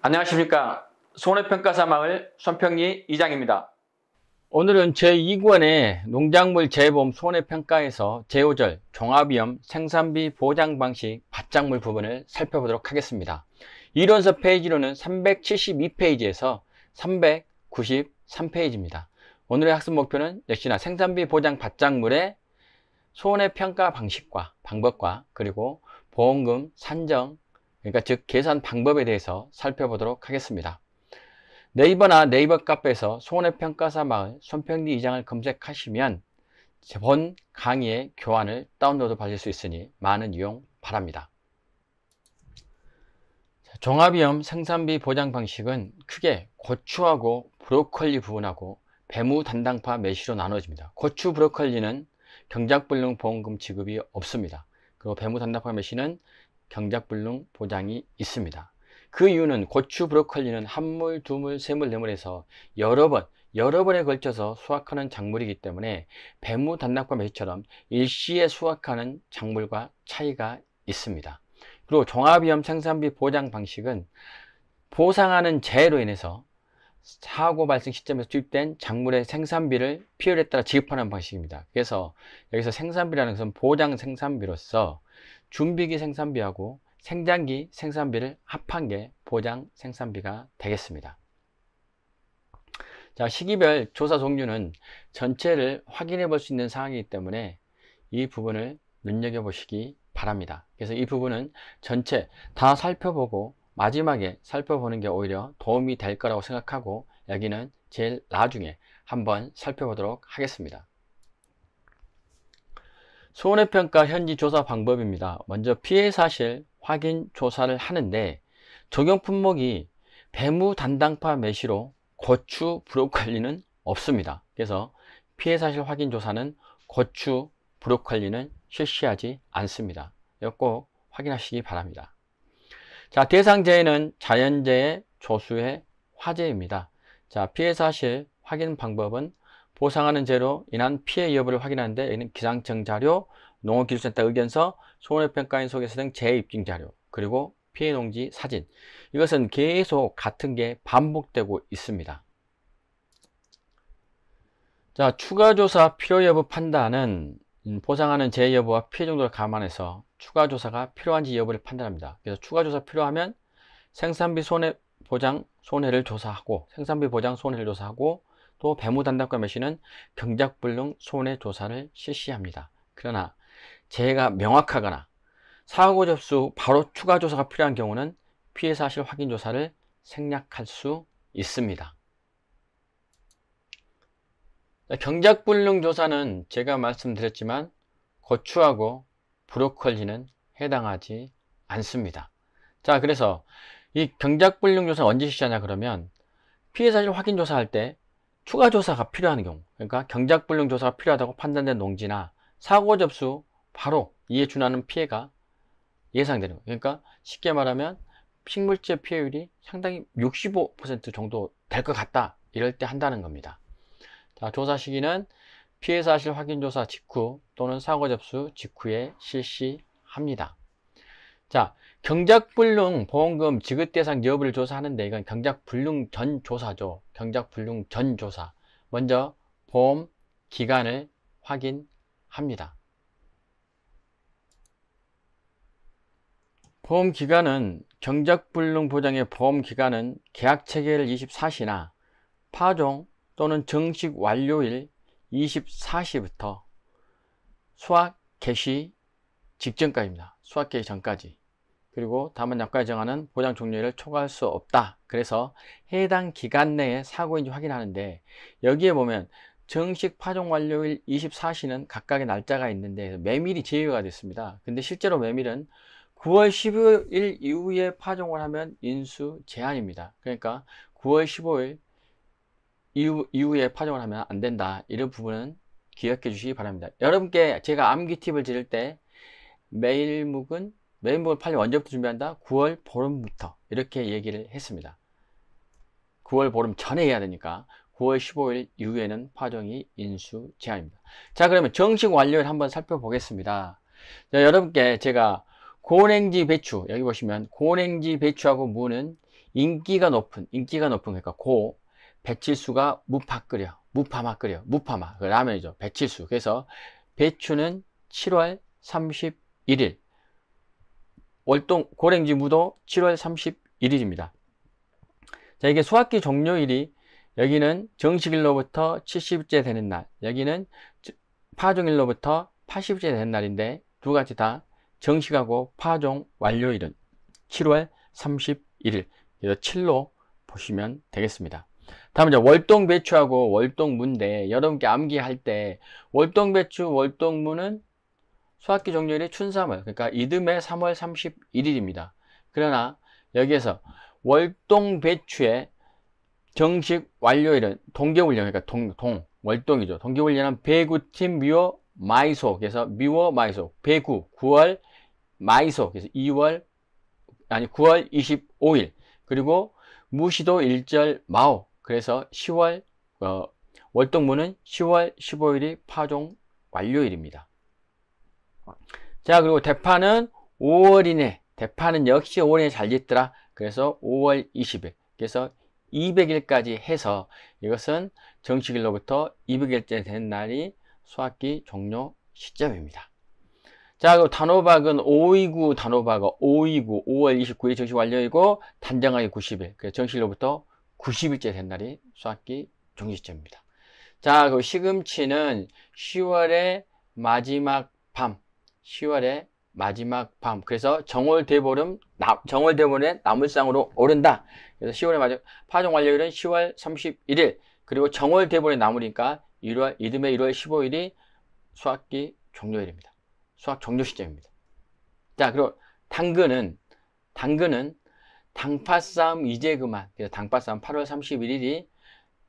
안녕하십니까. 손해평가사마을 손평리 이장입니다. 오늘은 제2권의 농작물 재보험 손해평가에서 제5절 종합위험 생산비 보장 방식 밭작물 부분을 살펴보도록 하겠습니다. 이론서 페이지로는 372페이지에서 393페이지입니다. 오늘의 학습 목표는 역시나 생산비 보장 밭작물의 손해평가 방식과 방법과 그리고 보험금 산정, 그러니까 즉 계산 방법에 대해서 살펴보도록 하겠습니다. 네이버나 네이버 카페에서 손해평가사 마을 손평리 이장을 검색하시면 본 강의의 교환을 다운로드 받을 수 있으니 많은 이용 바랍니다. 종합위험 생산비 보장 방식은 크게 고추하고 브로콜리 부분하고 배무 단당파 매시로 나눠집니다. 고추 브로콜리는 경작불능 보험금 지급이 없습니다. 그리고 배무 단당파 매시는 경작불능 보장이 있습니다. 그 이유는 고추 브로콜리는 한물, 두물, 세물, 네물 해서 여러 번에 걸쳐서 수확하는 작물이기 때문에 배무 단당파 매시처럼 일시에 수확하는 작물과 차이가 있습니다. 그리고 종합위험 생산비 보장 방식은 보상하는 재해로 인해서 사고 발생 시점에서 투입된 작물의 생산비를 필요에 따라 지급하는 방식입니다. 그래서 여기서 생산비라는 것은 보장 생산비로서 준비기 생산비하고 생장기 생산비를 합한 게 보장 생산비가 되겠습니다. 자, 시기별 조사 종류는 전체를 확인해 볼 수 있는 사항이기 때문에 이 부분을 눈여겨보시기 바랍니다. 그래서 이 부분은 전체 다 살펴보고 마지막에 살펴보는 게 오히려 도움이 될 거라고 생각하고 여기는 제일 나중에 한번 살펴보도록 하겠습니다. 손해평가 현지 조사 방법입니다. 먼저 피해 사실 확인 조사를 하는데 적용 품목이 배무 단당파 매시로 고추 브로콜리는 없습니다. 그래서 피해 사실 확인 조사는 고추 브로콜리는 실시하지 않습니다. 이거 꼭 확인하시기 바랍니다. 자, 대상재해는 자연재해, 조수해, 화재입니다. 자, 피해 사실 확인 방법은 보상하는 재로 인한 피해 여부를 확인하는데 여기는 기상청 자료, 농업기술센터 의견서, 손해평가인 소개서 등 재해 입증 자료, 그리고 피해 농지 사진. 이것은 계속 같은 게 반복되고 있습니다. 자, 추가조사 필요 여부 판단은 보상하는 재해 여부와 피해 정도를 감안해서 추가조사가 필요한지 여부를 판단합니다. 그래서 추가조사 필요하면 생산비 손해보장 손해를 조사하고 생산비 보장 손해를 조사하고 또 배무 단당과 매시는 경작불능 손해조사를 실시합니다. 그러나 재해가 명확하거나 사고 접수 바로 추가조사가 필요한 경우는 피해 사실 확인 조사를 생략할 수 있습니다. 경작불능 조사는 제가 말씀드렸지만 고추하고 브로콜리는 해당하지 않습니다. 자, 그래서 이 경작불능 조사는 언제 실시하냐 그러면 피해 사실 확인 조사할 때 추가 조사가 필요한 경우, 그러니까 경작불능 조사가 필요하다고 판단된 농지나 사고 접수 바로 이에 준하는 피해가 예상되는 거예요. 그러니까 쉽게 말하면 식물지의 피해율이 상당히 65% 정도 될 것 같다, 이럴 때 한다는 겁니다. 자, 조사 시기는 피해 사실 확인 조사 직후 또는 사고 접수 직후에 실시합니다. 자, 경작불능 보험금 지급 대상 여부를 조사하는데 이건 경작불능 전 조사죠. 경작불능 전 조사. 먼저 보험 기간을 확인합니다. 보험 기간은 경작불능 보장의 보험 기간은 계약 체결 24시나 파종 또는 정식 완료일 24시부터 수확 개시 직전까지입니다. 수확 개시 전까지. 그리고 다만 약관에 정하는 보장 종료일을 초과할 수 없다. 그래서 해당 기간 내에 사고인지 확인하는데 여기에 보면 정식 파종 완료일 24시는 각각의 날짜가 있는데 메밀이 제외가 됐습니다. 근데 실제로 메밀은 9월 15일 이후에 파종을 하면 인수 제한입니다. 그러니까 9월 15일 이후에 파종을 하면 안 된다. 이런 부분은 기억해 주시기 바랍니다. 여러분께 제가 암기 팁을 드릴 때 메밀묵을 파종 언제부터 준비한다? 9월 보름부터 이렇게 얘기를 했습니다. 9월 보름 전에 해야 되니까 9월 15일 이후에는 파종이 인수 제한입니다. 자, 그러면 정식 완료를 한번 살펴보겠습니다. 자, 여러분께 제가 고냉지 배추, 여기 보시면 고냉지 배추하고 무는 인기가 높은 그러니까 배칠수가 무파마 그 라면이죠. 배칠수. 그래서 배추는 7월 31일, 월동 고랭지 무도 7월 31일입니다. 자, 이게 수확기 종료일이 여기는 정식일로부터 70일째 되는 날, 여기는 파종일로부터 80일째 되는 날인데 두 가지 다 정식하고 파종 완료일은 7월 31일, 그래서 7로 보시면 되겠습니다. 다음 이제 월동배추하고 월동무인데, 여러분께 암기할 때 월동배추, 월동무는 수확기 종료일이 춘3월, 그러니까 이듬해 3월 31일입니다. 그러나 여기에서 월동배추의 정식 완료일은 동계훈련, 그러니까 월동이죠. 동계훈련은 배구팀 미워 마이소, 그래서 미워 마이소, 배구 9월 마이소, 그래서 9월 25일, 그리고 무시도 일절 마오, 그래서 10월 월동무는 10월 15일이 파종 완료일입니다. 자, 그리고 대파는 5월이네. 대파는 역시 5월에 잘 짓더라. 그래서 5월 20일, 그래서 200일까지 해서 이것은 정식일로부터 200일째 된 날이 수확기 종료 시점입니다. 자, 그리고 단호박은 529 단호박은 529 5월 29일 정식 완료이고 단정하게 90일, 그래서 정식일로부터 90일째 된 날이 수확기 종료 시점입니다. 자, 그리고 시금치는 10월의 마지막 밤, 10월의 마지막 밤, 그래서 정월대보름의 나물상으로 오른다. 그래서 10월의 마지막 파종 완료일은 10월 31일, 그리고 정월대보름의 나물이니까 이듬해 1월 15일이 수확기 종료일입니다. 수확 종료 시점입니다. 자, 그리고 당근은 당파쌈 이제 그만, 그래서 당파쌈 8월 31일이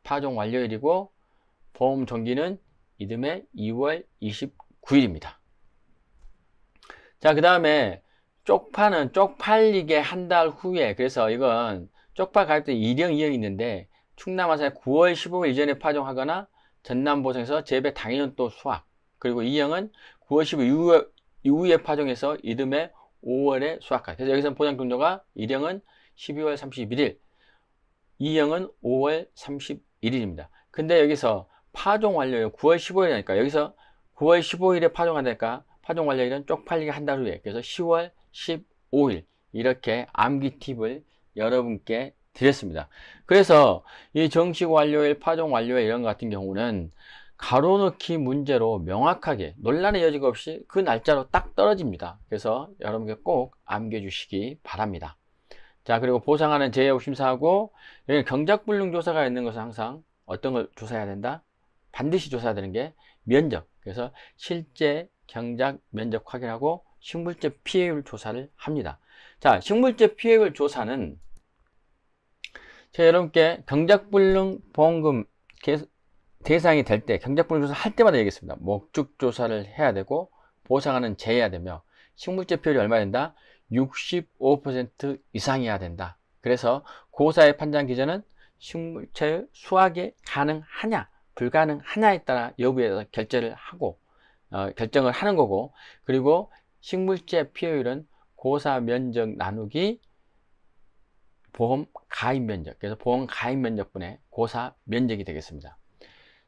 파종 완료일이고 보험 정기는 이듬해 2월 29일입니다. 자, 그 다음에 쪽파는 쪽팔리게 한 달 후에, 그래서 이건 쪽파 가입도 1형, 2형이 있는데 충남 아산에 9월 15일 이전에 파종하거나 전남 보성에서 재배 당일년 또 수확, 그리고 2형은 9월 15일 이후에 파종해서 이듬해 5월에 수확하기. 그래서 여기서 포장 종료가 1형은 12월 31일, 2형은 5월 31일입니다. 근데 여기서 파종 완료일 9월 15일이니까 여기서 9월 15일에 파종한다니까 파종 완료일은 쪽팔리게 한 달 후에, 그래서 10월 15일, 이렇게 암기 팁을 여러분께 드렸습니다. 그래서 이 정식 완료일, 파종 완료일 이런 것 같은 경우는 가로넣기 문제로 명확하게 논란의 여지가 없이 그 날짜로 딱 떨어집니다. 그래서 여러분께 꼭 암기해 주시기 바랍니다. 자, 그리고 보상하는 제외 심사하고, 여기 경작불능 조사가 있는 것은 항상 어떤 걸 조사해야 된다? 반드시 조사해야 되는 게 면적. 그래서 실제 경작 면적 확인하고 식물제 피해율 조사를 합니다. 자, 식물제 피해율 조사는 제가 여러분께 경작불능 보험금 대상이 될 때, 경작불능 조사 할 때마다 얘기했습니다. 목적 조사를 해야 되고 보상하는 제해야 되며 식물제 피해율이 얼마 된다? 65% 이상이어야 된다. 그래서 고사의 판단 기준은 식물체 수확이 가능하냐 불가능하냐에 따라 여부에 대해서 결정을 하는 거고, 그리고 식물제 피해율은 고사 면적 나누기 보험 가입 면적, 그래서 보험 가입 면적분의 고사 면적이 되겠습니다.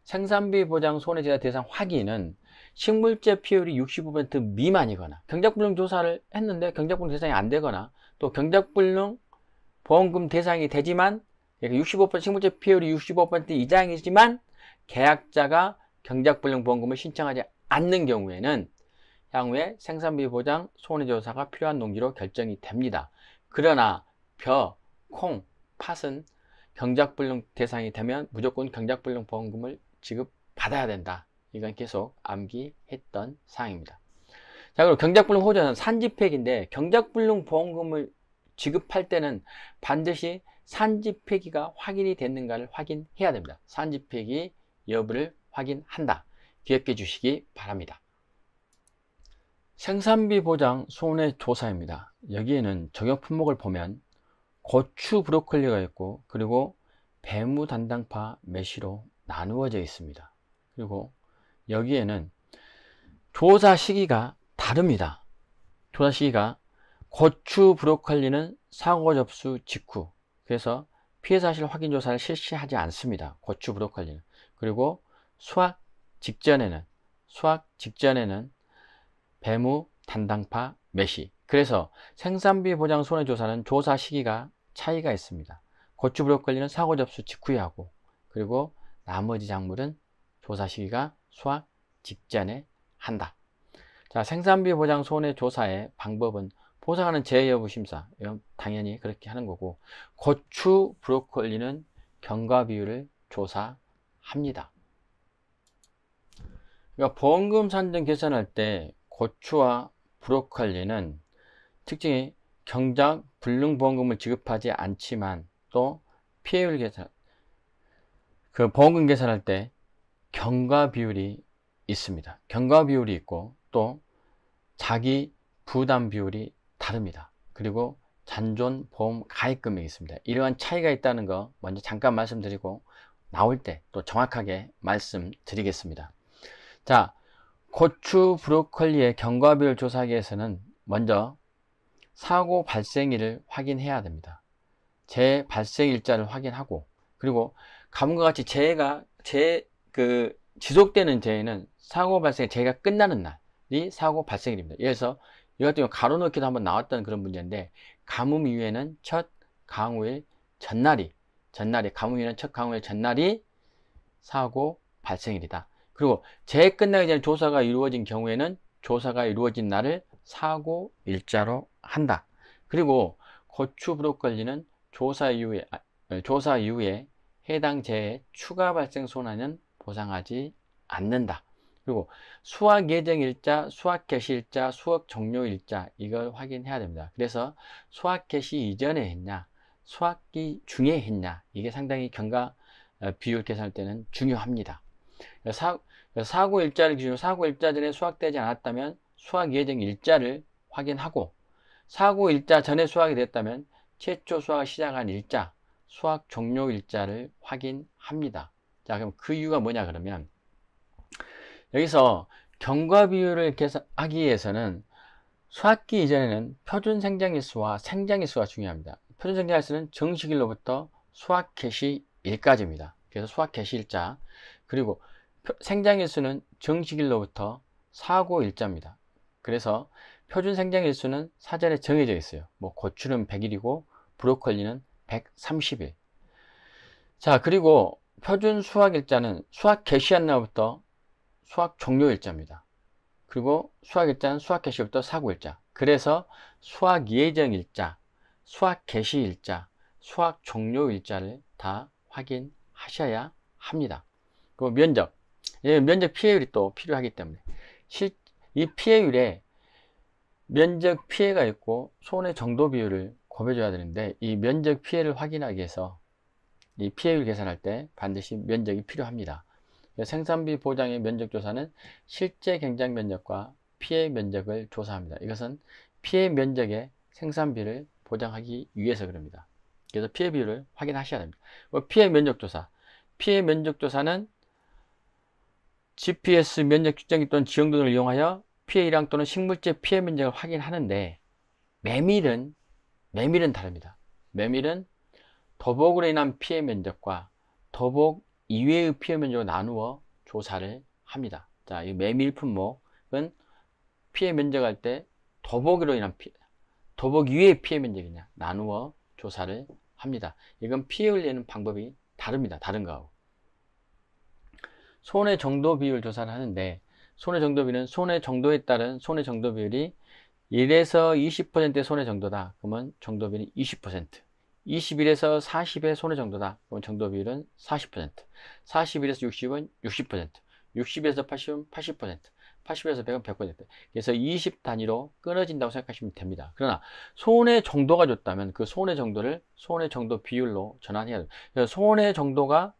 생산비 보장 손해제한 대상 확인은 식물제 피해율이 65% 미만이거나, 경작불능 조사를 했는데 경작불능 대상이 안 되거나, 또 경작불능 보험금 대상이 되지만 65% 식물제 피해율이 65% 이상이지만 계약자가 경작불능 보험금을 신청하지 않는 경우에는 향후에 생산비 보장 손해조사가 필요한 농지로 결정이 됩니다. 그러나 벼, 콩, 팥은 경작불능 대상이 되면 무조건 경작불능 보험금을 지급받아야 된다. 이건 계속 암기했던 사항입니다. 자, 그리고 경작불능 호조는 산지폐기인데, 경작불능 보험금을 지급할 때는 반드시 산지폐기가 확인이 됐는가를 확인해야 됩니다. 산지폐기 여부를 확인한다. 기억해 주시기 바랍니다. 생산비 보장 손해조사입니다. 여기에는 적용 품목을 보면 고추 브로콜리가 있고, 그리고 배무 단당파 매시로 나누어져 있습니다. 그리고 여기에는 조사 시기가 다릅니다. 조사 시기가 고추 브로콜리는 상호 접수 직후, 그래서 피해 사실 확인 조사를 실시하지 않습니다. 고추, 브로콜리는. 그리고 수확 직전에는 배무, 단당파, 매시. 그래서 생산비 보장 손해조사는 조사 시기가 차이가 있습니다. 고추, 브로콜리는 사고 접수 직후에 하고, 그리고 나머지 작물은 조사 시기가 수확 직전에 한다. 자, 생산비 보장 손해조사의 방법은 보상하는 재해 여부 심사, 이건 당연히 그렇게 하는 거고, 고추, 브로콜리는 경과 비율을 조사합니다. 그러니까 보험금 산정 계산할 때 고추와 브로콜리는 특징이 경작 불능보험금을 지급하지 않지만 또 피해율 계산, 그 보험금 계산할 때 경과 비율이 있습니다. 경과 비율이 있고 또 자기 부담 비율이 다릅니다. 그리고 잔존 보험 가입 금액이 있습니다. 이러한 차이가 있다는 거 먼저 잠깐 말씀드리고 나올 때 또 정확하게 말씀드리겠습니다. 자, 고추, 브로콜리의 경과 비율 조사하기 위해서는 먼저 사고 발생일을 확인해야 됩니다. 재해 발생 일자를 확인하고, 그리고 가문과 같이 지속되는 재해는 사고 발생, 재해가 끝나는 날이 사고 발생일입니다. 예를 들어서 이 같은 경우 가로 넣기도 한번 나왔던 그런 문제인데, 가뭄 이후에는 첫 강우일 전날이 사고 발생일이다. 그리고 재해 끝나기 전에 조사가 이루어진 경우에는 조사가 이루어진 날을 사고 일자로 한다. 그리고 고추, 브로콜리는 조사 이후에 해당 재해 추가 발생 손해는 보상하지 않는다. 그리고 수확 예정 일자, 수확 개시 일자, 수확 종료 일자, 이걸 확인해야 됩니다. 그래서 수확 개시 이전에 했냐, 수확기 중에 했냐, 이게 상당히 경과 비율 계산할 때는 중요합니다. 사고 일자를 기준으로 사고 일자 전에 수확되지 않았다면 수확 예정 일자를 확인하고, 사고 일자 전에 수확이 됐다면 최초 수확을 시작한 일자, 수확 종료 일자를 확인합니다. 자, 그럼 그 이유가 뭐냐 그러면, 여기서 경과 비율을 계산하기 위해서는 수확기 이전에는 표준 생장일수와 생장일수가 중요합니다. 표준 생장일수는 정식일로부터 수확 개시일까지입니다. 그래서 수확 개시일자, 그리고 생장일수는 정식일로부터 사고일자입니다. 그래서 표준 생장일수는 사전에 정해져 있어요. 뭐 고추는 100일이고 브로콜리는 130일. 자, 그리고 표준 수확일자는 수확 개시한 날부터 수확 종료일자입니다. 그리고 수확일자는 수확 개시부터 사고일자. 그래서 수확 예정일자, 수확 개시일자, 수확 종료일자를 다 확인하셔야 합니다. 그리고 면적 피해율이 또 필요하기 때문에 이 피해율에 면적 피해가 있고 손해 정도 비율을 곱해줘야 되는데, 이 면적 피해를 확인하기 위해서 이 피해율 계산할 때 반드시 면적이 필요합니다. 생산비 보장의 면적 조사는 실제 경작 면적과 피해 면적을 조사합니다. 이것은 피해 면적의 생산비를 보장하기 위해서 그럽니다. 그래서 피해 비율을 확인하셔야 됩니다. 피해 면적 조사는 GPS 면적 측정기 또는 지형 등을 이용하여 피해 일량 또는 식물제 피해 면적을 확인하는데, 메밀은 다릅니다. 메밀은 도복으로 인한 피해 면적과 도복 이외의 피해 면적을 나누어 조사를 합니다. 자, 이 메밀 품목은 피해 면적할 때 도복으로 인한 도복 이외의 피해 면적이냐 나누어 조사를 합니다. 이건 피해를 내는 방법이 다릅니다. 다른 거하고. 손해 정도 비율 조사를 하는데, 손해 정도 비율은 손해 정도에 따른 손해 정도 비율이 1에서 20%의 손해 정도다. 그러면 정도 비율이 20%. 21에서 40의 손해 정도다. 그럼 정도 비율은 40%. 41에서 60은 60%. 60에서 80은 80%. 80에서 100은 100%. 그래서 20 단위로 끊어진다고 생각하시면 됩니다. 그러나 손해 정도가 줬다면 그 손해 정도를 손해 정도 비율로 전환해야 돼요. 그래서 손해 정도가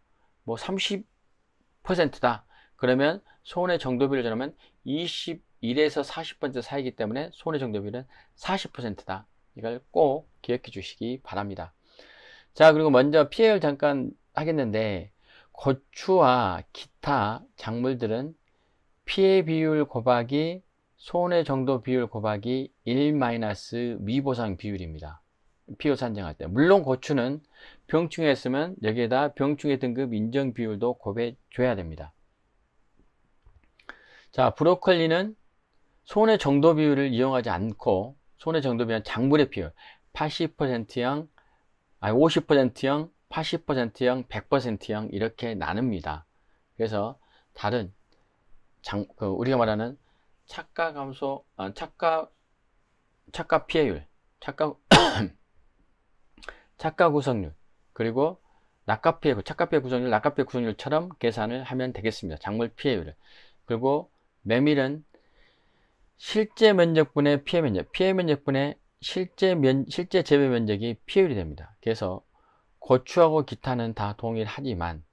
뭐 30%다. 그러면 손해 정도 비율을 전하면 21에서 40% 사이기 때문에 손해 정도 비율은 40%다. 이걸 꼭 기억해 주시기 바랍니다. 자, 그리고 먼저 피해율 잠깐 하겠는데, 고추와 기타 작물들은 피해 비율 곱하기 손해 정도 비율 곱하기 1 미보상 비율입니다. pH 산정할 때. 물론 고추는 병충해 있으면 여기에다 병충해 등급 인정 비율도 곱해 줘야 됩니다. 자, 브로콜리는 손해 정도 비율을 이용하지 않고 손해 정도 비율은 작물의 비율 80%형, 50%형, 80%형, 100%형 이렇게 나눕니다. 그래서 다른 우리가 말하는 착가 감소, 착가 피해율, 착가 구성률, 그리고 착가 피해 구성률, 낙가 피해 구성률처럼 계산을 하면 되겠습니다. 작물 피해율을. 그리고 메밀은 실제 면적분의 피해 면적분의 실제 재배 면적이 피해율이 됩니다. 그래서 고추하고 기타는 다 동일하지만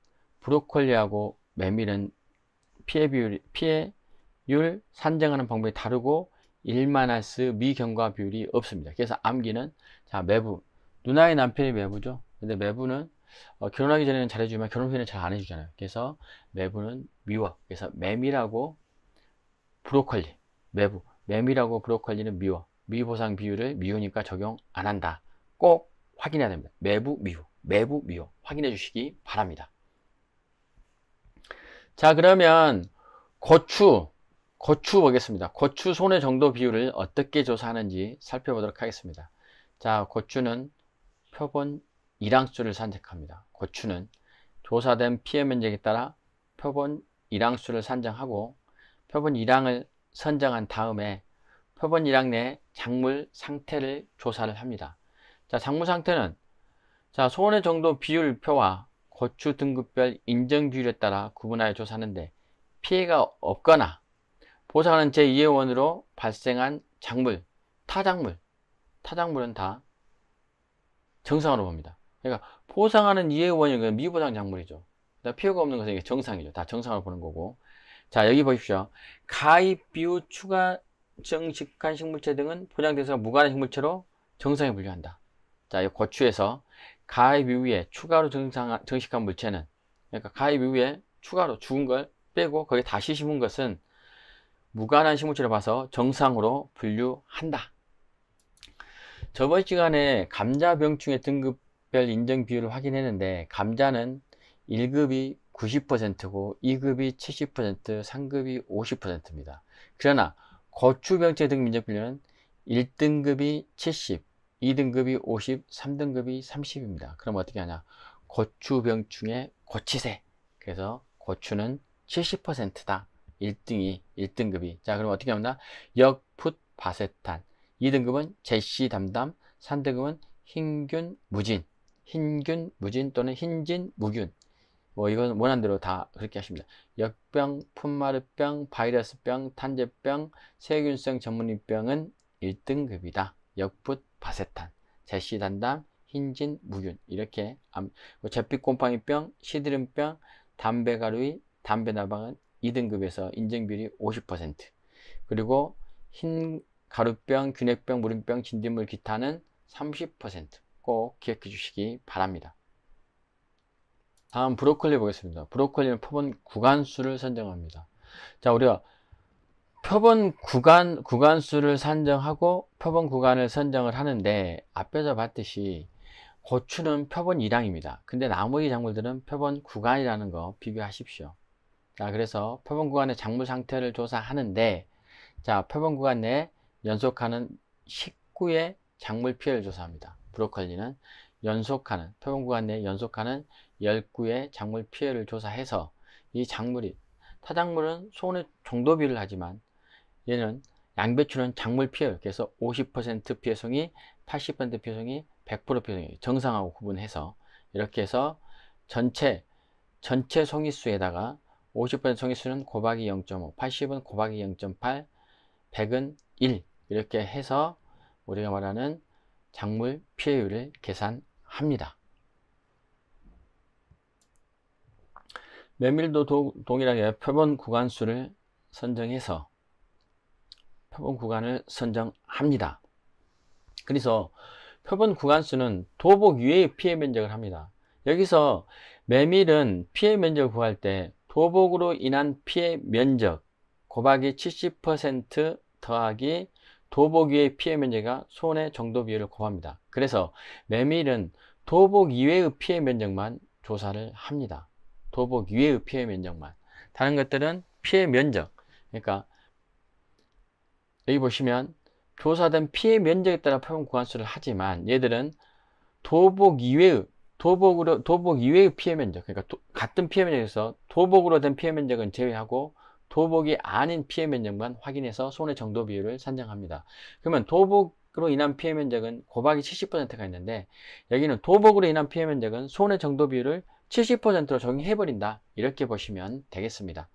브로콜리하고 메밀은 피해율 산정하는 방법이 다르고 1-스 미경과 비율이 없습니다. 그래서 암기는 자, 매부, 누나의 남편이 매부죠. 근데 매부는 결혼하기 전에는 잘해주지만 결혼 후에는 잘 안 해주잖아요. 그래서 매부는 미워. 그래서 메밀하고 브로콜리, 메밀하고 브로콜리는 미워. 미보상 비율을 미우니까 적용 안 한다. 꼭 확인해야 됩니다. 매부 미워 확인해 주시기 바랍니다. 자, 그러면 고추 보겠습니다. 고추 손해 정도 비율을 어떻게 조사하는지 살펴보도록 하겠습니다. 자, 고추는 표본 일항수를 산책합니다. 고추는 조사된 피해 면적에 따라 표본 일항수를 산정하고 표본 일항을 선정한 다음에 표본 일항 내 작물 상태를 조사를 합니다. 자, 작물 상태는 자, 손해 정도 비율표와 고추 등급별 인정 비율에 따라 구분하여 조사하는데 피해가 없거나 보상하는 제2회원으로 발생한 작물, 타작물은 다 정상으로 봅니다. 그러니까 보상하는 2회원이 미보상 작물이죠. 피해가 없는 것은 정상이죠. 다 정상으로 보는 거고. 자, 여기 보십시오. 가입 비유 추가 정식한 식물체 등은 포장돼서 무관한 식물체로 정상에 분류한다. 자, 이 고추에서 가입 이후에 추가로 정식한 물체는, 그러니까 가입 이후에 추가로 죽은 걸 빼고 거기에 다시 심은 것은 무관한 식물체로 봐서 정상으로 분류한다. 저번 시간에 감자 병충해 등급별 인정 비율을 확인했는데 감자는 1급이 90%고 2급이 70%, 3급이 50%입니다. 그러나 고추 병충해 등급 인정 비율은 1등급이 70, 2등급이 50, 3등급이 30입니다. 그럼 어떻게 하냐? 고추 병충해 고치세. 그래서 고추는 70%다. 1등급이. 자, 그럼 어떻게 합니까? 역풋 바세탄. 2등급은 제시 담담, 3등급은 흰균 무진 또는 흰진 무균. 뭐 이건 원하는 대로 다 그렇게 하십니다. 역병, 풋마르병, 바이러스병, 탄저병, 세균성 전문병은 1등급이다. 역풋 바세탄, 제시 담담, 흰진 무균. 이렇게 잿빛곰팡이병, 시드름병, 담배가루이, 담배나방은 2등급에서 인정비율이 50%. 그리고 흰 가루병, 균핵병, 무름병, 진딧물 기타는 30%. 꼭 기억해 주시기 바랍니다. 다음 브로콜리 보겠습니다. 브로콜리는 표본 구간수를 선정합니다. 자, 우리가 표본 구간수를 산정하고 표본 구간을 선정을 하는데 앞에서 봤듯이 고추는 표본 1항입니다. 근데 나머지 작물들은 표본 구간이라는 거 비교하십시오. 자, 그래서 표본 구간의 작물 상태를 조사하는데 자, 표본 구간 내에 연속하는 19의 작물 피해를 조사합니다. 브로콜리는 표본 구간 내에 연속하는 19의 작물 피해를 조사해서 이 작물이, 타작물은 손해 정도 비율을 하지만 얘는 양배추는 작물 피해율, 그래서 50% 피해성이, 80% 피해성이, 100% 피해성이 정상하고 구분해서 이렇게 해서 전체 송이수에다가 50% 송이수는 곱하기 0.5, 80은 곱하기 0.8, 100은 1 이렇게 해서 우리가 말하는 작물 피해율을 계산합니다. 메밀도 동일하게 표본 구간수를 선정해서 표본 구간을 선정합니다. 그래서 표본 구간수는 도복 위의 피해 면적을 합니다. 여기서 메밀은 피해 면적을 구할 때 도복으로 인한 피해 면적 곱하기 70% 더하기 도복 이외의 피해 면적과 손해 정도 비율을 곱합니다. 그래서 매밀은 도복 이외의 피해 면적만 조사를 합니다. 도복 이외의 피해 면적만. 다른 것들은 피해 면적. 그러니까 여기 보시면 조사된 피해 면적에 따라 표본 구간수를 하지만 얘들은 도복 이외의 피해 면적, 그러니까 같은 피해 면적에서 도복으로 된 피해 면적은 제외하고 도복이 아닌 피해 면적만 확인해서 손해 정도 비율을 산정합니다. 그러면 도복으로 인한 피해 면적은 곱하기 70%가 있는데 여기는 도복으로 인한 피해 면적은 손해 정도 비율을 70%로 적용해 버린다. 이렇게 보시면 되겠습니다.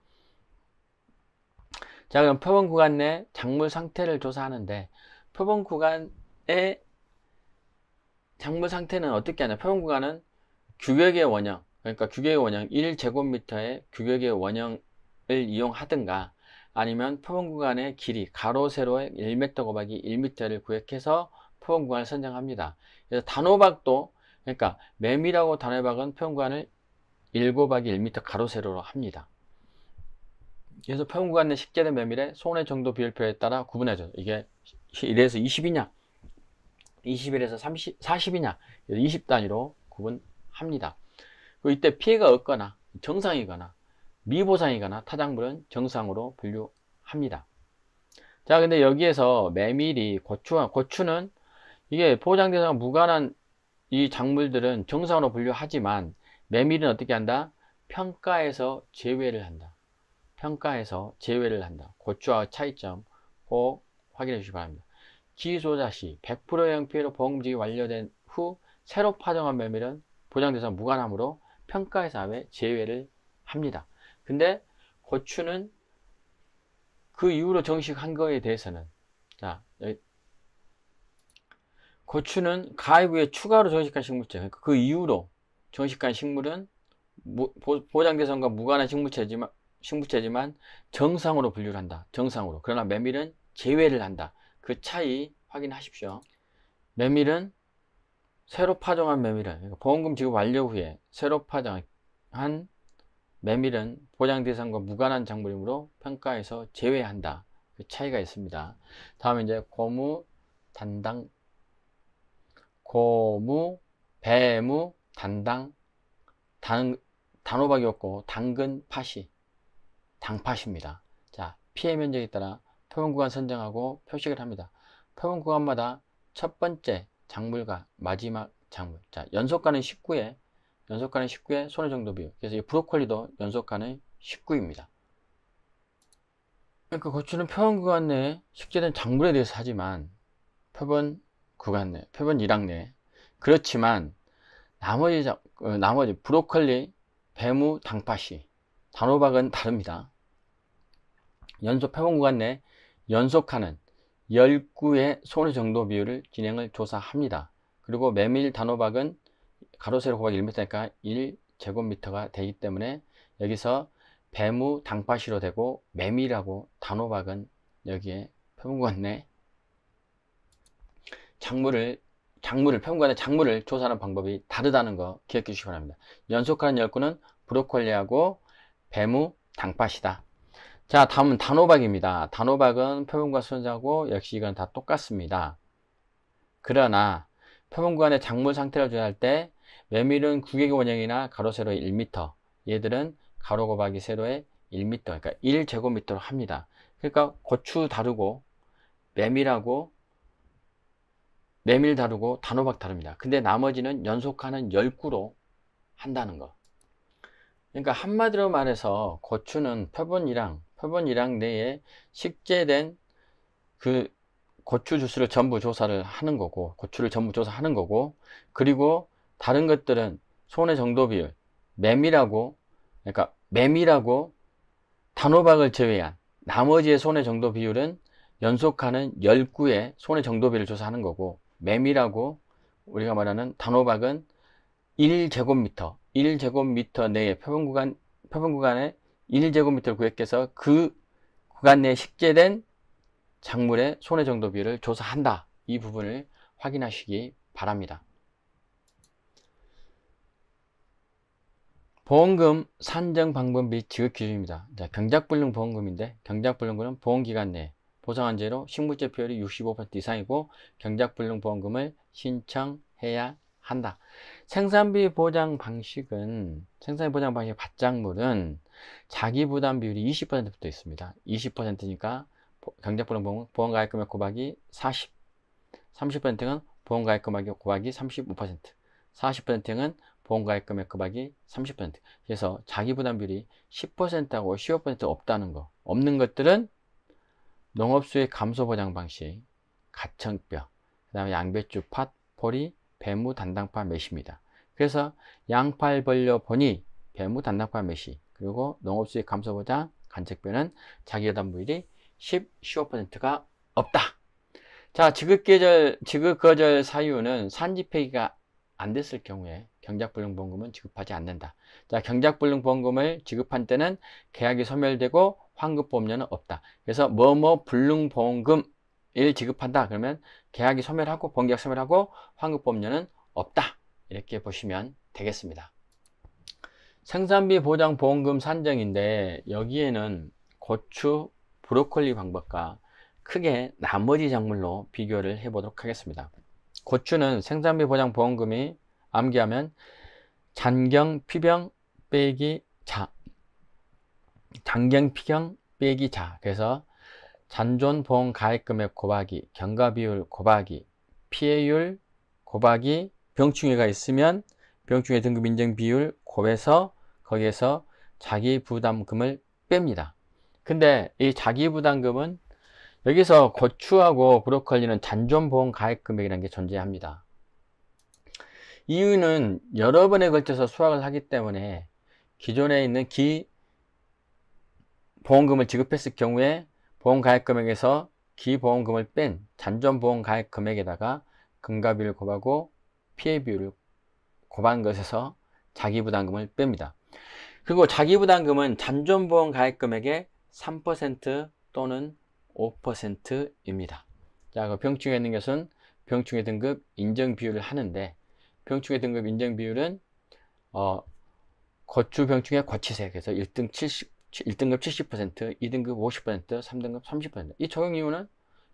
자, 그럼 표본 구간 내 작물 상태를 조사하는데 표본 구간의 작물 상태는 어떻게 하냐? 표본 구간은 규격의 원형, 그러니까 규격의 원형 1제곱미터의 규격의 원형을 이용하든가 아니면 표본 구간의 길이 가로 세로의 1m 곱하기 1m를 구획해서 표본 구간을 선정합니다. 그래서 단호박도, 그러니까 매밀하고 단호박은 표본 구간을 1 곱하기 1m 가로 세로로 합니다. 그래서 표본 구간 내 식재된 매밀의 손해 정도 비율표에 따라 구분해줘요. 이게 1에서 20이냐 21에서 30, 40이냐 20단위로 구분합니다. 이때 피해가 없거나 정상이거나 미보상이거나 타작물은 정상으로 분류합니다. 자, 근데 여기에서 메밀이 고추는 이게 포장대상 무관한 이 작물들은 정상으로 분류하지만 메밀은 어떻게 한다? 평가에서 제외를 한다. 평가에서 제외를 한다. 고추와 차이점 꼭 확인해 주시기 바랍니다. 기소자 시 100%의 형피해로 보험금지기 완료된 후 새로 파정한 메밀은 보장대상 무관하므로 평가에서 아예 제외를 합니다. 근데 고추는 그 이후로 정식한 거에 대해서는, 자, 고추는 가입 후에 추가로 정식한 식물체, 그러니까 그 이후로 정식한 식물은 보장대상과 무관한 식물체지만 정상으로 분류를 한다. 정상으로. 그러나 메밀은 제외를 한다. 그 차이 확인하십시오. 메밀은 새로 파종한 메밀은, 그러니까 보험금 지급 완료 후에 새로 파종한 메밀은 보장 대상과 무관한 작물이므로 평가에서 제외한다. 그 차이가 있습니다. 다음에 이제 고무, 배무, 단당, 단호박이 없고 당근, 팥이 당팥입니다. 자, 피해 면적에 따라 표본 구간 선정하고 표식을 합니다. 표본 구간마다 첫 번째 작물과 마지막 작물. 자, 연속가는 19에 손해 정도 비율. 그래서 이 브로콜리도 연속가는 19입니다. 그러니까 고추는 표본 구간 내에 식재된 작물에 대해서 하지만 표본 구간 내, 표본 일학 내. 그렇지만 나머지 브로콜리, 배무, 당팥이, 단호박은 다릅니다. 표본 구간 내 연속하는 19의 손해 정도 비율을 진행을 조사합니다. 그리고 메밀, 단호박은 가로 세로 곱하기 1m니까 1제곱미터가 되기 때문에 여기서 배무, 당팥이로 되고 메밀하고 단호박은 여기에 표본 구간 내 표본 구간 내 작물을 조사하는 방법이 다르다는 거 기억해 주시기 바랍니다. 연속하는 19는 브로콜리하고 배무, 당팥이다. 자, 다음은 단호박입니다. 단호박은 표본구간 순서하고 역시 이건 다 똑같습니다. 그러나 표본구간의 작물 상태를 조사할 때 메밀은 구획의 원형이나 가로 세로의 1m, 얘들은 가로 곱하기 세로의 1m, 그러니까 1제곱미터로 합니다. 그러니까 고추 다르고 메밀 다르고 단호박 다릅니다. 근데 나머지는 연속하는 19로 한다는 거. 그러니까 한마디로 말해서 고추는 표본 1항 내에 식재된 그 고추 주스를 전부 조사를 하는 거고, 고추를 전부 조사하는 거고, 그리고 다른 것들은 손해 정도 비율, 메밀하고 단호박을 제외한 나머지의 손해 정도 비율은 연속하는 19의 손해 정도 비율을 조사하는 거고, 메밀하고 우리가 말하는 단호박은 1제곱미터 내에 표본 구간에 1제곱미터를 구획해서 그 구간 내에 식재된 작물의 손해 정도 비율을 조사한다. 이 부분을 확인하시기 바랍니다. 보험금 산정 방법 및 지급 기준입니다. 자, 경작불능 보험금인데 경작불능금은 보험기간 내 보상한제로 식물제 비율이 65% 이상이고 경작불능보험금을 신청해야 한다. 생산비 보장 방식은 받장물은 자기부담 비율이 20%부터 있습니다. 20%니까 경작불능보험은 보험가입금액 곱하기 40, 30%는 보험가입금액 곱하기 35%, 40%는 보험가입금액 곱하기 30%. 그래서 자기부담 비율이 10%하고 15% 없다는 거. 없는 것들은 농업수익 감소 보장 방식, 가청뼈, 그 다음에 양배추, 팥, 포리, 배무, 단당파, 매시입니다. 그래서 양팔 벌려 보니 배무, 단당파, 매시, 그리고 농업수익 감소 보장, 간척뼈는 자기부담 비율이 15%가 없다. 자, 지급거절 사유는 산지 폐기가 안 됐을 경우에 경작불능보험금은 지급하지 않는다. 자, 경작불능보험금을 지급한 때는 계약이 소멸되고 환급보험료는 없다. 그래서 불능보험금을 지급한다. 그러면 계약이 소멸하고 본계약 소멸하고 환급보험료는 없다. 이렇게 보시면 되겠습니다. 생산비 보장 보험금 산정인데 여기에는 고추, 브로콜리 방법과 크게 나머지 작물로 비교를 해 보도록 하겠습니다. 고추는 생산비 보장 보험금이 암기하면 잔경 피병 빼기 자, 잔경 피경 빼기 자. 그래서 잔존 보험 가입금액 곱하기 경과비율 곱하기 피해율 곱하기 병충해가 있으면 병충해 등급 인정 비율 곱해서 거기에서 자기부담금을 뺍니다. 근데 이 자기부담금은 여기서 고추하고 브로콜리는 잔존보험 가입금액이라는 게 존재합니다. 이유는 여러 번에 걸쳐서 수확을 하기 때문에 기존에 있는 기보험금을 지급했을 경우에 보험가입금액에서 기보험금을 뺀 잔존보험 가입금액에다가 금가비를 곱하고 피해비율을 곱한 것에서 자기부담금을 뺍니다. 그리고 자기부담금은 잔존보험 가입금액의 3% 또는 5%입니다. 자, 그 병충해 있는 것은 병충해 등급 인정 비율을 하는데 병충해 등급 인정 비율은 고추 병충해 고치세. 그래서 1등급 70%, 2등급 50%, 3등급 30%. 이 적용 이유는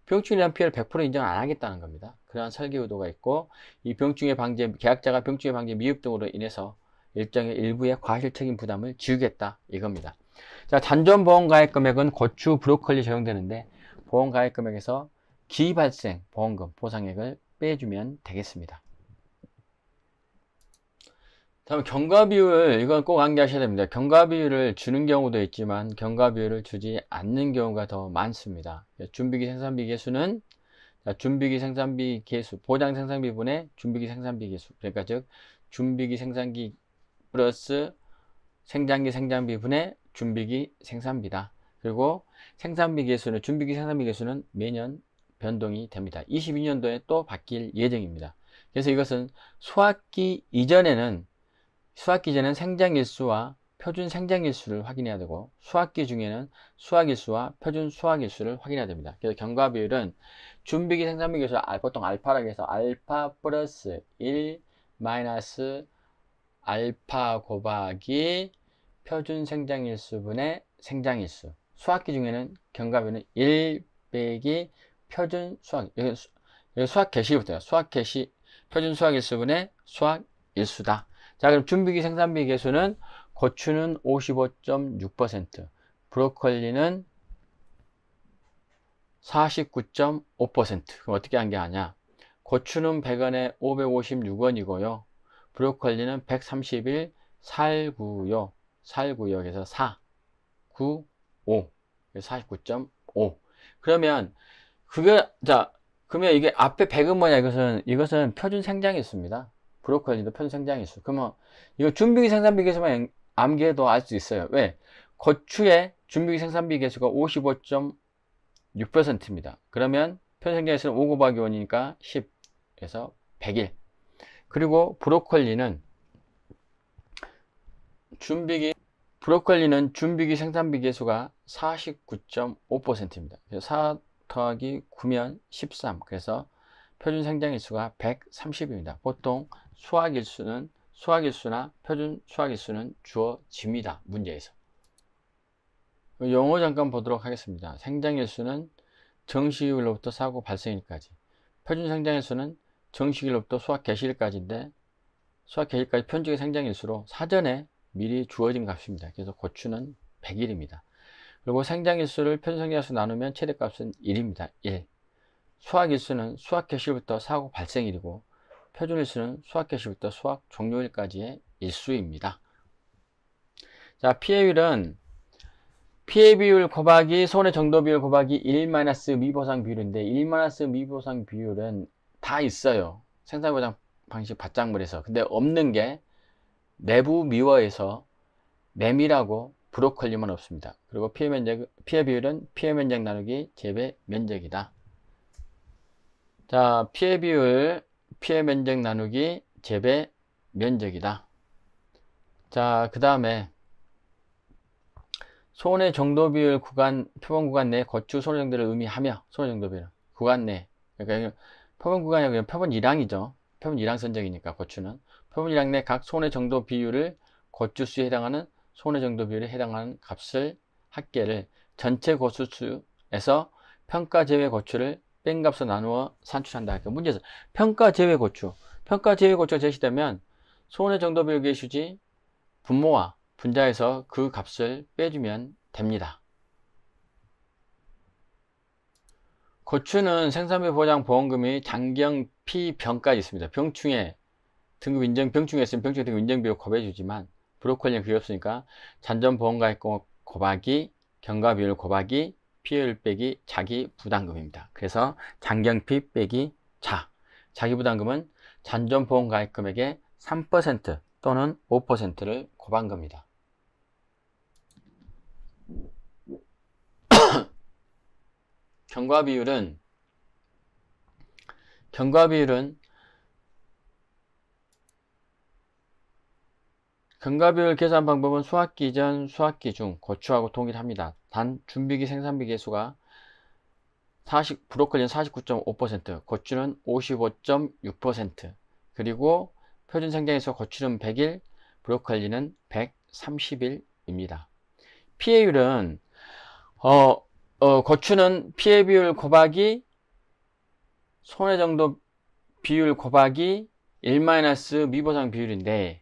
병충해에 대한 피해를 100% 인정 안 하겠다는 겁니다. 그러한 설계 의도가 있고 이 병충해 방제, 계약자가 병충해 방제 미흡 등으로 인해서 일정의 일부의 과실 책임 부담을 지우겠다 이겁니다. 자, 잔존보험가입금액은 고추, 브로콜리 적용되는데 보험가입금액에서 기발생 보험금 보상액을 빼주면 되겠습니다. 다음 경과비율, 이건 꼭 암기하셔야 됩니다. 경과비율을 주는 경우도 있지만 경과비율을 주지 않는 경우가 더 많습니다. 준비기 생산비 계수는 준비기 생산비 계수, 보장 생산비분의 준비기 생산비 계수, 그러니까 즉 준비기 생산기 플러스 생장기 생산비분의 준비기 생산비다. 그리고 생산비 계수는 준비기 생산비 계수는 매년 변동이 됩니다. 22년도에 또 바뀔 예정입니다. 그래서 이것은 수확기 전에는 생장일수와 표준 생장일수를 확인해야 되고 수확기 중에는 수확일수와 표준 수확일수를 확인해야 됩니다. 그래서 경과비율은 준비기 생산비 계수 보통 알파라고 해서 알파 플러스 1 마이너스 알파 곱하기 표준 생장일수분의 생장일수. 수확기 중에는 경과비율은 1 빼기 표준 수확, 여기 수확 개시부터요. 수확 개시 표준 수확일수분의 수확일수다. 자, 그럼 준비기 생산비 계수는 고추는 55.6%, 브로콜리는 49.5%. 그럼 어떻게 한게 고추는 100원에 556원이고요. 브로콜리는 131 살구요. 그래서 4, 9, 5. 49.5. 그러면 그러면 이게 앞에 100은 뭐냐? 이것은 표준 생장일수입니다. 브로콜리도 표준 생장일수. 그러면 이거 준비기 생산비 계수만 암기해도 알 수 있어요. 왜? 고추의 준비기 생산비 계수가 55.6%입니다. 그러면 표준 생장일수는 5 곱하기 5니까 10. 그래서 100일. 그리고 브로콜리는 준비기 생산비 계수가 49.5%입니다. 그래서 4 더하기 9면 13. 그래서 표준 생장일수가 130입니다. 보통 수확일수나 표준 수확일수는 주어집니다. 문제에서. 용어 잠깐 보도록 하겠습니다. 생장일수는 정시일로부터 사고 발생일까지. 표준 생장일수는 정시일로부터 수확 개시일까지인데 수확 개시일까지 편중의 생장일수로 사전에 미리 주어진 값입니다. 그래서 고추는 100일입니다. 그리고 생장일수를 표준 생장일수 나누면 최대값은 1입니다. 1. 수확일수는 수확 개시일부터 사고 발생일이고 표준일수는 수확 개시부터 수확 종료일까지의 일수입니다. 자, 피해율은 피해 비율 곱하기 손해 정도 비율 곱하기 1 미보상 비율인데 1 미보상 비율은 다 있어요. 생산보장 방식 밭작물에서. 근데 없는 게 내부 미워에서 메밀하고 브로콜리만 없습니다. 그리고 피해 비율은 피해 면적 나누기 재배 면적이다. 자, 피해 비율 피해 면적 나누기 재배 면적이다. 자, 그 다음에 손해 정도 비율 구간, 표본 구간 내 고추 손해 정도를 의미하며, 손해 정도 비율 구간 내, 그러니까 표본 구간이 그냥 표본 1항이죠. 표본 1항 선적이니까 고추는 표본 1항 내 각 손해 정도 비율을 고추수에 해당하는 손해 정도 비율에 해당하는 값을 합계를 전체 고추수에서 평가 제외 고추를 뺀 값으로 나누어 산출한다. 그러니까 문제에서 평가 제외 고추가 제시되면 손해 정도 비율 계수지 분모와 분자에서 그 값을 빼주면 됩니다. 고추는 생산비 보장 보험금이 장경 P병까지 있습니다. 병충해 등급 인정 병충해 있으면 병충해 등급 인정 비율 곱해주지만 브로콜리는 그게 없으니까 잔존 보험가액 곱하기 경과 비율 곱하기 피해율 빼기 자기 부담금입니다. 그래서 장경 P 빼기 자기 부담금은 잔존 보험가액 금액의 3% 또는 5%를 곱한 겁니다. 경과 비율은 경과 비율 계산 방법은 수확기 전, 수확기 중 고추하고 동일합니다. 단 준비기 생산비 계수가 브로콜리는 49.5%, 고추는 55.6%, 그리고 표준 생장일수 고추는 100일, 브로콜리는 130일입니다. 피해율은 고추는 피해 비율 곱하기 손해 정도 비율 곱하기 1 미보상 비율인데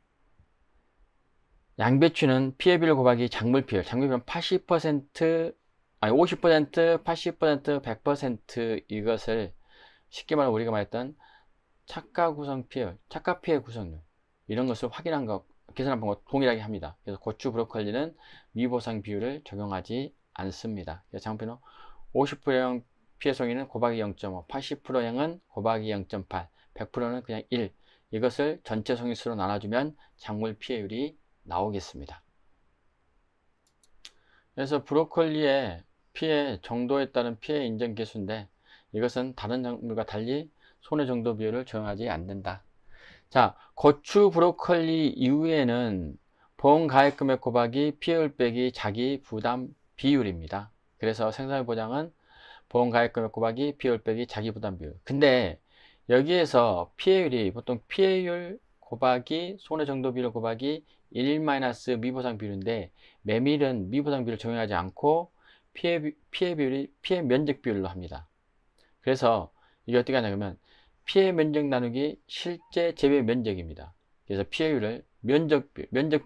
양배추는 피해 비율 곱하기 작물 비율은 80%, 아니 50%, 80%, 100% 이것을 쉽게 말하면 우리가 말했던 착가 구성 피해율, 착가 피해 구성률 이런 것을 확인한 것, 계산한 방법 동일하게 합니다. 그래서 고추, 브로콜리는 미보상 비율을 적용하지 않습니다. 장표는 50%형 피해 송이는 곱하기 0.5, 80%형은 곱하기 0.8, 100%는 그냥 1. 이것을 전체 송이수로 나눠주면 작물 피해율이 나오겠습니다. 그래서 브로콜리의 피해 정도에 따른 피해 인정 계수인데 이것은 다른 작물과 달리 손해 정도 비율을 적용하지 않는다. 자, 고추, 브로콜리 이후에는 보험가액 금액 곱하기 피해율 빼기 자기 부담 비율입니다. 그래서 생산비 보장은 보험가액 금액 곱하기 피해율 빼기 자기 부담 비율. 근데 여기에서 피해율이 보통 피해율 곱하기 손해 정도 비율 곱하기 1 미보상 비율인데 메밀은 미보상 비율을 적용하지 않고 피해 비율이 피해 면적 비율로 합니다. 그래서 이게 어떻게 하냐면 피해 면적 나누기 실제 재배 면적입니다. 그래서 피해율을 면적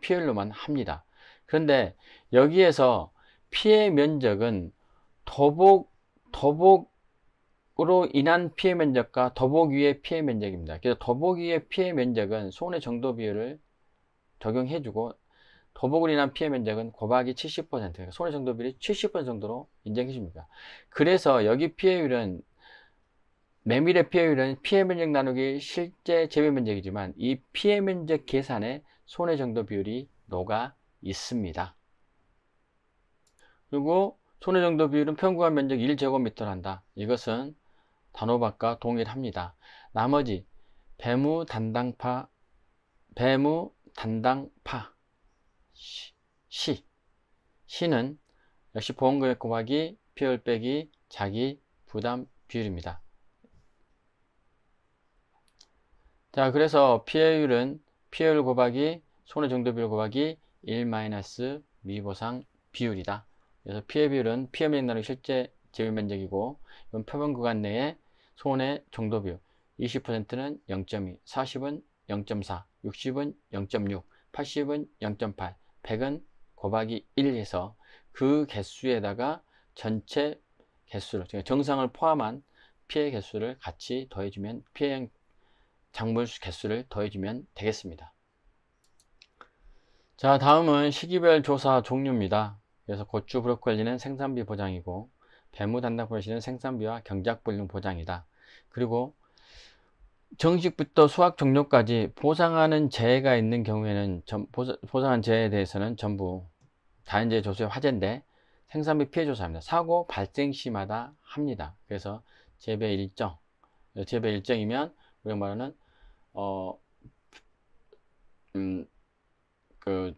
피해율로만 합니다. 그런데 여기에서 피해 면적은 더복으로 인한 피해 면적과 더복 위의 피해 면적입니다. 그래서 더복 위의 피해 면적은 손해 정도 비율을 적용해주고 더복으로 인한 피해 면적은 곱하기 70%, 손해 정도 비율이 70% 정도로 인정해줍니다. 그래서 여기 피해율은 메밀의 피해율은 피해 면적 나누기 실제 재배 면적이지만 이 피해 면적 계산에 손해 정도 비율이 녹아 있습니다. 그리고 손해 정도 비율은 평균 면적 1제곱미터를 한다. 이것은 단호박과 동일합니다. 나머지 배무 단당파 C는 역시 보험금액 곱하기 피해율 빼기 자기 부담 비율입니다. 자, 그래서 피해율은 피해율 곱하기 손해 정도 비율 곱하기 1 미보상 비율이다. 그래서 피해 비율은 피해 면적 나누기 실제 재배 면적이고, 이건 표본 구간 내에 소원의 정도 비율 20%는 0.2, 40은 0.4, 60은 0.6, 80은 0.8, 100은 곱하기 1 해서 그 개수에다가 전체 개수를, 정상을 포함한 피해 개수를 같이 더해주면, 피해형 작물 개수를 더해주면 되겠습니다. 자, 다음은 시기별 조사 종류입니다. 그래서 고추, 브로콜리는 생산비 보장이고, 배무 단단포시는 생산비와 경작불능 보장이다. 그리고 정식부터 수확 종료까지 보상하는 재해가 있는 경우에는 보상한 재해에 대해서는 전부 자연재해 조수의 화제인데, 생산비 피해 조사입니다. 사고 발생 시마다 합니다. 그래서 재배 일정이면 우리가 말하는 그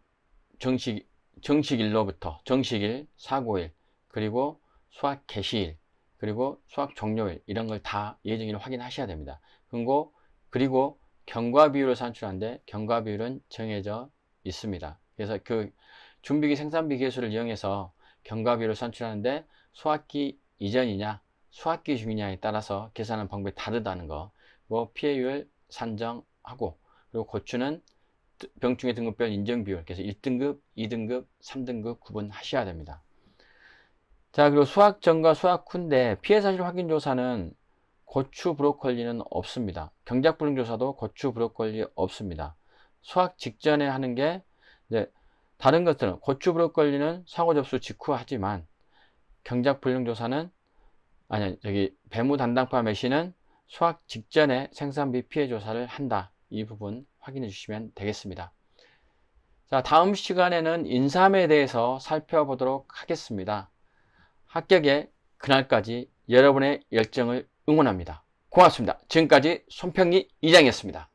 정식일로부터 정식일, 사고일, 그리고 수확 개시일, 그리고 수확 종료일, 이런 걸 다 예정일을 확인하셔야 됩니다. 그리고 경과비율을 산출하는데 경과비율은 정해져 있습니다. 그래서 그 준비기 생산비 계수를 이용해서 경과비율을 산출하는데 수확기 이전이냐 수확기 중이냐에 따라서 계산하는 방법이 다르다는 거, 피해율 산정하고, 그리고 고추는 병충해 등급별 인정비율, 그래서 1등급, 2등급, 3등급 구분하셔야 됩니다. 자, 그리고 수확 전과 수확 후인데 피해 사실 확인 조사는 고추, 브로콜리는 없습니다. 경작불능 조사도 고추, 브로콜리 없습니다. 수확 직전에 하는 게, 이제 다른 것들은 고추, 브로콜리는 사고 접수 직후 하지만 경작불능 조사는, 배무 단당파 매시는 수확 직전에 생산비 피해 조사를 한다. 이 부분 확인해 주시면 되겠습니다. 자, 다음 시간에는 인삼에 대해서 살펴보도록 하겠습니다. 합격의 그날까지 여러분의 열정을 응원합니다. 고맙습니다. 지금까지 손평리 이장이었습니다.